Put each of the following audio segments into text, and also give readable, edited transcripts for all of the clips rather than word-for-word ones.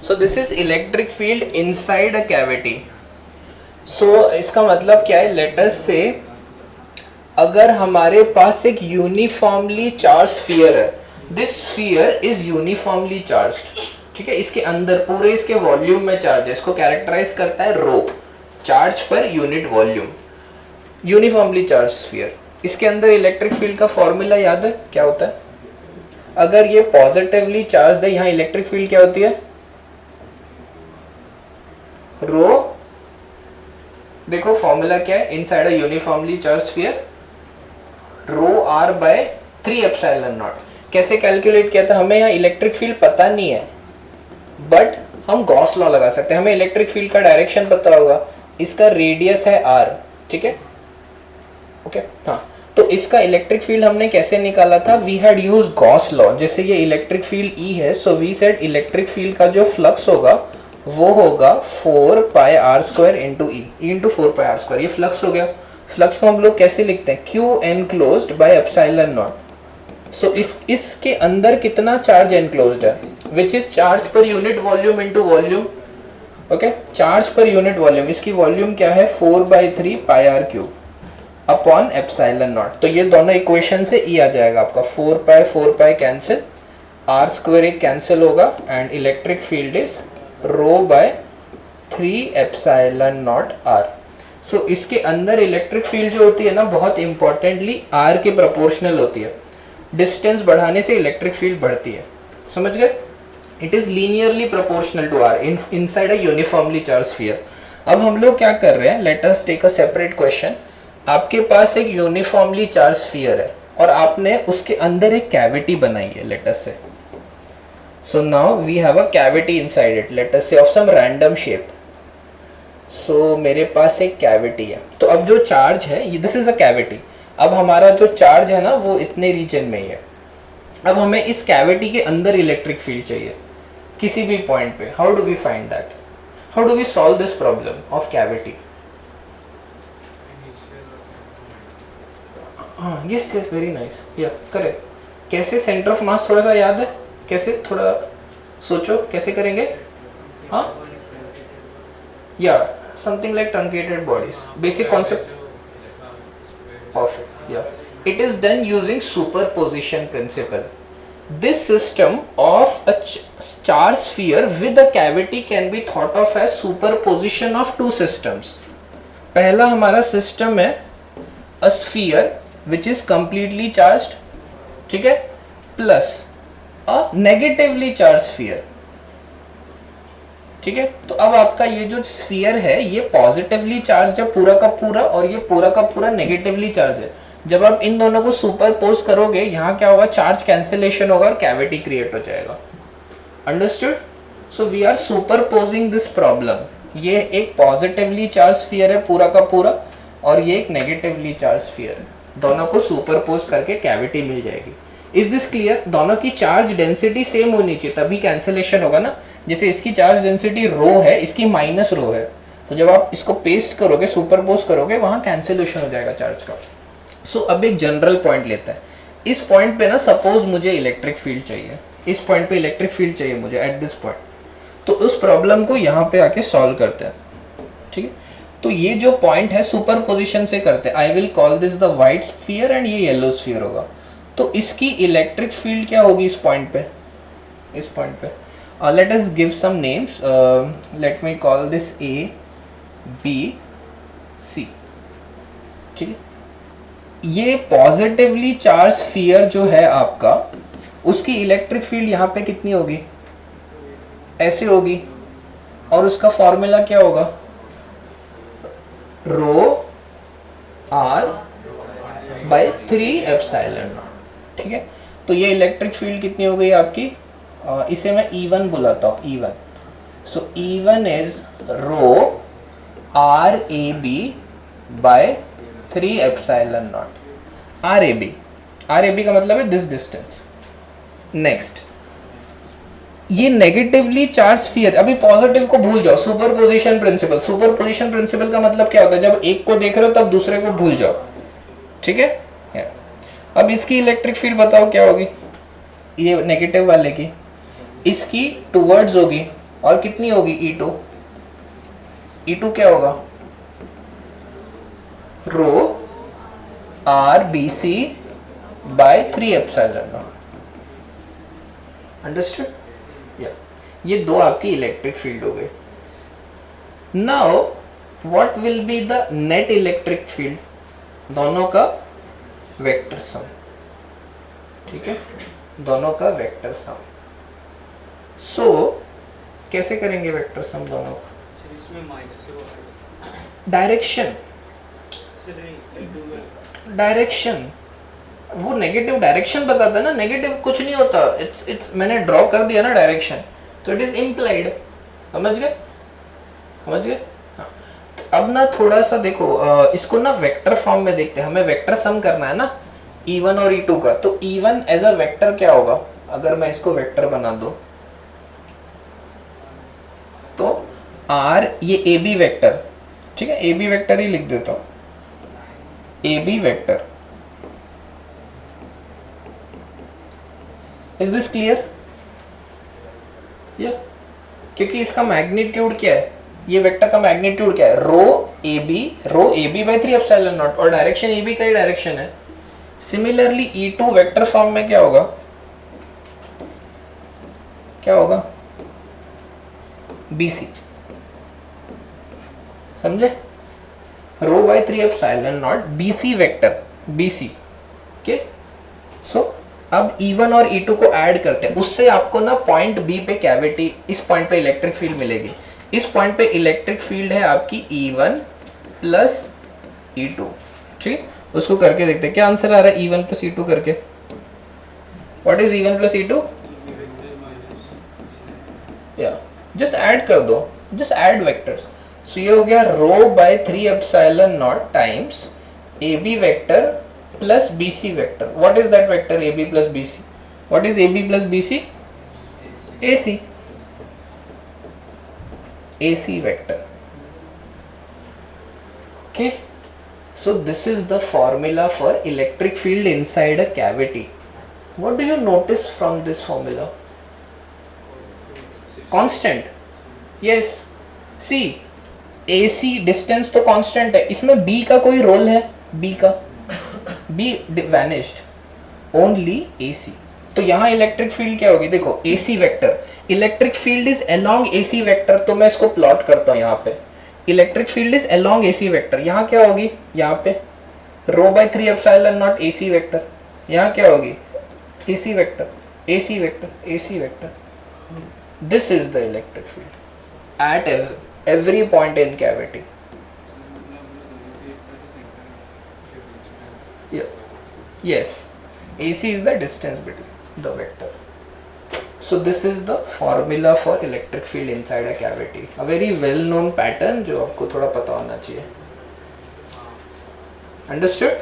So this is electric field inside a cavity. So इसका मतलब क्या है, लेट अस से अगर हमारे पास एक यूनिफॉर्मली चार्ज स्फीयर है, this sphere is uniformly charged, ठीक है, इसके अंदर पूरे इसके वॉल्यूम में चार्ज है, इसको कैरेक्टराइज करता है rho, charge per unit volume, uniformly charge sphere. इसके अंदर इलेक्ट्रिक फील्ड का फॉर्मूला याद है क्या होता है? अगर ये पॉजिटिवली चार्ज है, यहाँ इलेक्ट्रिक फील्ड क्या होती है, रो, देखो फॉर्मूला क्या है, inside a uniformly charge sphere rho r by 3 epsilon naught. कैसे कैलकुलेट किया था, हमें यहाँ इलेक्ट्रिक फील्ड पता नहीं है, बट हम गॉस लॉ लगा सकते हैं, हमें इलेक्ट्रिक फील्ड का डायरेक्शन पता होगा, इसका रेडियस है r, ठीक है, ओके हाँ। तो इसका इलेक्ट्रिक फील्ड हमने कैसे निकाला था, we had use Gauss law. जैसे ये इलेक्ट्रिक फील्ड E है, so we said electric field का जो फ्लक्स होगा वो होगा 4 pi r square into E into 4 pi r square, ये फ्लक्स हो गया। फ्लक्स को हम लोग कैसे लिखते हैं, q enclosed by epsilon naught. So इसके अंदर कितना चार्ज एनक्लोज्ड है, which is charge per unit volume into volume, okay, charge per unit volume, इसकी वॉल्यूम क्या है 4/3 pi r cube upon epsilon naught. तो ये दोनों इक्वेशन से ई आ जाएगा आपका, 4 पाई कैंसिल, आर स्क्वायर एक कैंसिल होगा, and electric field is rho by 3 epsilon naught r. So इसके अंदर इलेक्ट्रिक फील्ड जो होती है ना, बहुत इंपॉर्टेंटली आर के प्रोपोर्शनल होती है, डिस्टेंस बढ़ाने से इलेक्ट्रिक फील्ड बढ़ती है, समझ गए, it is linearly proportional to r inside a uniformly charge sphere. अब हम लोग क्या कर रहे हैं, let us take a separate question. आपके पास एक यूनिफॉर्मली चार्ज स्फीयर है और आपने उसके अंदर एक कैविटी बनाई है, let us say, so now we have a cavity inside it, let us say of some random shape. So मेरे पास एक कैविटी है, तो अब जो चार्ज है, दिस इज अ कैविटी, अब हमारा जो चार्ज है ना वो इतने रीजन में ही है। अब हमें इस कैविटी के अंदर इलेक्ट्रिक फील्ड चाहिए किसी भी पॉइंट पे। How do we find that, how do we solve this problem of cavity? हाँ, yes yes, very nice, yeah correct. कैसे, सेंटर ऑफ मास थोड़ा सा याद है, कैसे, थोड़ा सोचो कैसे करेंगे। हाँ, या something like truncated bodies, basic concept, perfect, या it is done using superposition principle. This system of a charge sphere with a cavity can be thought of as superposition of two systems. पहला हमारा system है a sphere which is completely charged, ठीक है, plus a negatively charged sphere, ठीक है। तो अब आपका ये जो स्फीयर है ये पॉजिटिवली चार्ज है पूरा का पूरा, और ये पूरा का पूरा नेगेटिवली चार्ज है। जब आप इन दोनों को सुपरपोज करोगे, यहाँ क्या होगा, चार्ज कैंसिलेशन होगा और कैविटी क्रिएट हो जाएगा, understood. So we are superposing this problem. ये एक पॉजिटिवली चार्ज स्फीयर है पूरा का पूरा, और ये एक नेगेटिवली चार्ज स्फीयर है, दोनों को सुपरपोज करके कैविटी मिल जाएगी। Is this clear? दोनों की चार्ज डेंसिटी सेम होनी चाहिए, तभी कैंसिलेशन होगा ना। जैसे इसकी चार्ज डेंसिटी रो है, इसकी माइनस रो है, तो जब आप इसको पेस्ट करोगे, सुपरपोज करोगे, वहाँ कैंसिलेशन हो जाएगा चार्ज का। सो अब एक जनरल पॉइंट लेता है, इस पॉइंट पे ना सपोज मुझे इलेक्ट्रिक फील्ड चाहिए, इस पॉइंट पे इलेक्ट्रिक फील्ड चाहिए मुझे एट दिस पॉइंट, तो उस प्रॉब्लम को यहाँ पे आके सॉल्व करते हैं, ठीक है। तो ये जो पॉइंट है सुपरपोजिशन से करते हैं, I will call this the white sphere and ये येलो स्फीयर होगा। तो इसकी इलेक्ट्रिक फील्ड क्या होगी इस पॉइंट पे, इस पॉइंट पे, let us give some names, let me call this A B C, ठीक है। ये पॉजिटिवली चार्ज स्फीयर जो है आपका, उसकी इलेक्ट्रिक फील्ड यहाँ पे कितनी होगी, ऐसे होगी, और उसका फॉर्मूला क्या होगा, rho r by 3 epsilon not, ठीक है। तो ये इलेक्ट्रिक फील्ड कितनी हो गई आपकी, इसे मैं E1 बुलाता हूँ, E1। So E1 is rho r a b by 3 epsilon naught, r a B का मतलब है दिस डिस्टेंस। नेक्स्ट, ये नेगेटिवली चार्ज स्फीयर, अभी पॉजिटिव को भूल जाओ, सुपरपोजिशन प्रिंसिपल, सुपरपोजिशन प्रिंसिपल का मतलब क्या होता है, जब एक को देख रहे हो तब दूसरे को भूल जाओ, ठीक है। अब इसकी इलेक्ट्रिक फील्ड बताओ क्या होगी, ये नेगेटिव वाले की, इसकी टूवर्ड्स होगी, और कितनी होगी E2? E2 क्या होगा? Rho r B C by 3 epsilon naught. Understood? या ये दो आपकी इलेक्ट्रिक फील्ड हो गए। Now what will be the net electric field? दोनों का वेक्टर सम, ठीक है, दोनों का वेक्टर सम। सो कैसे करेंगे वेक्टर सम दोनों का? डायरेक्शन, डायरेक्शन वो नेगेटिव डायरेक्शन बताता है ना, नेगेटिव कुछ नहीं होता, इट्स मैंने ड्रॉ कर दिया ना डायरेक्शन, तो इट इज इम्प्लाइड। समझ गए? समझ गए? हाँ। तो अब ना थोड़ा सा देखो, इसको ना वेक्टर फॉर्म में देखते हैं, हमें वेक्टर सम करना है ना E1 और E2 का। तो E1 एज अ वेक्टर क्या होगा अगर मैं इसको वेक्टर बना दूं? तो R ये AB वेक्टर, ठीक है, AB वेक्टर ही लिख देता हूं, AB vector. Is this clear? या क्योंकि इसका मैग्नीट्यूड क्या है, ये वेक्टर का मैग्नीट्यूड क्या है? Rho A B by 3 epsilon naught, और डायरेक्शन ए बी का ही डायरेक्शन है। सिमिलरली E2 वेक्टर फॉर्म में क्या होगा? क्या होगा? BC, समझे? Rho by 3 epsilon naught BC vector, BC। Okay, so अब E1 और E2 को ऐड करते हैं, उससे आपको ना पॉइंट B पे कैविटी, इस पॉइंट पे इलेक्ट्रिक फील्ड मिलेगी। इस पॉइंट पे इलेक्ट्रिक फील्ड है आपकी E1 प्लस E2, ठीक। उसको करके देखते हैं क्या आंसर आ रहा है E1 प्लस E2 करके। What is E1 plus E2? या जस्ट ऐड कर दो, जस्ट ऐड वेक्टर्स। सो ये हो गया rho by 3 epsilon naught times AB vector plus BC vector. What is that vector AB plus BC? What is AB plus BC? AC. AC vector. Okay. So this is the formula for electric field inside a cavity. What do you notice from this formula? Constant. Yes. See, AC distance तो constant है, इसमें B का कोई role है? B का B vanished, only AC। तो यहाँ electric field क्या होगी? देखो AC vector, electric field is along AC vector, तो मैं इसको प्लॉट करता हूँ यहाँ पे। Electric field is along AC vector, यहाँ क्या होगी? यहाँ पे rho by 3 epsilon naught AC vector, यहाँ क्या होगी? AC vector, AC vector, AC vector. This is the electric field at every point in cavity. Yeah. Yes, AC is the distance between the vector. So this is the formula for electric field inside a cavity. A very well known pattern जो आपको थोड़ा पता होना चाहिए. Understood?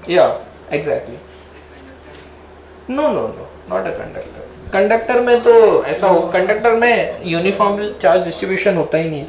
Yeah, exactly. No, not a conductor. Conductor में तो ऐसा हो, कंडक्टर में यूनिफॉर्म चार्ज डिस्ट्रीब्यूशन होता ही नहीं है।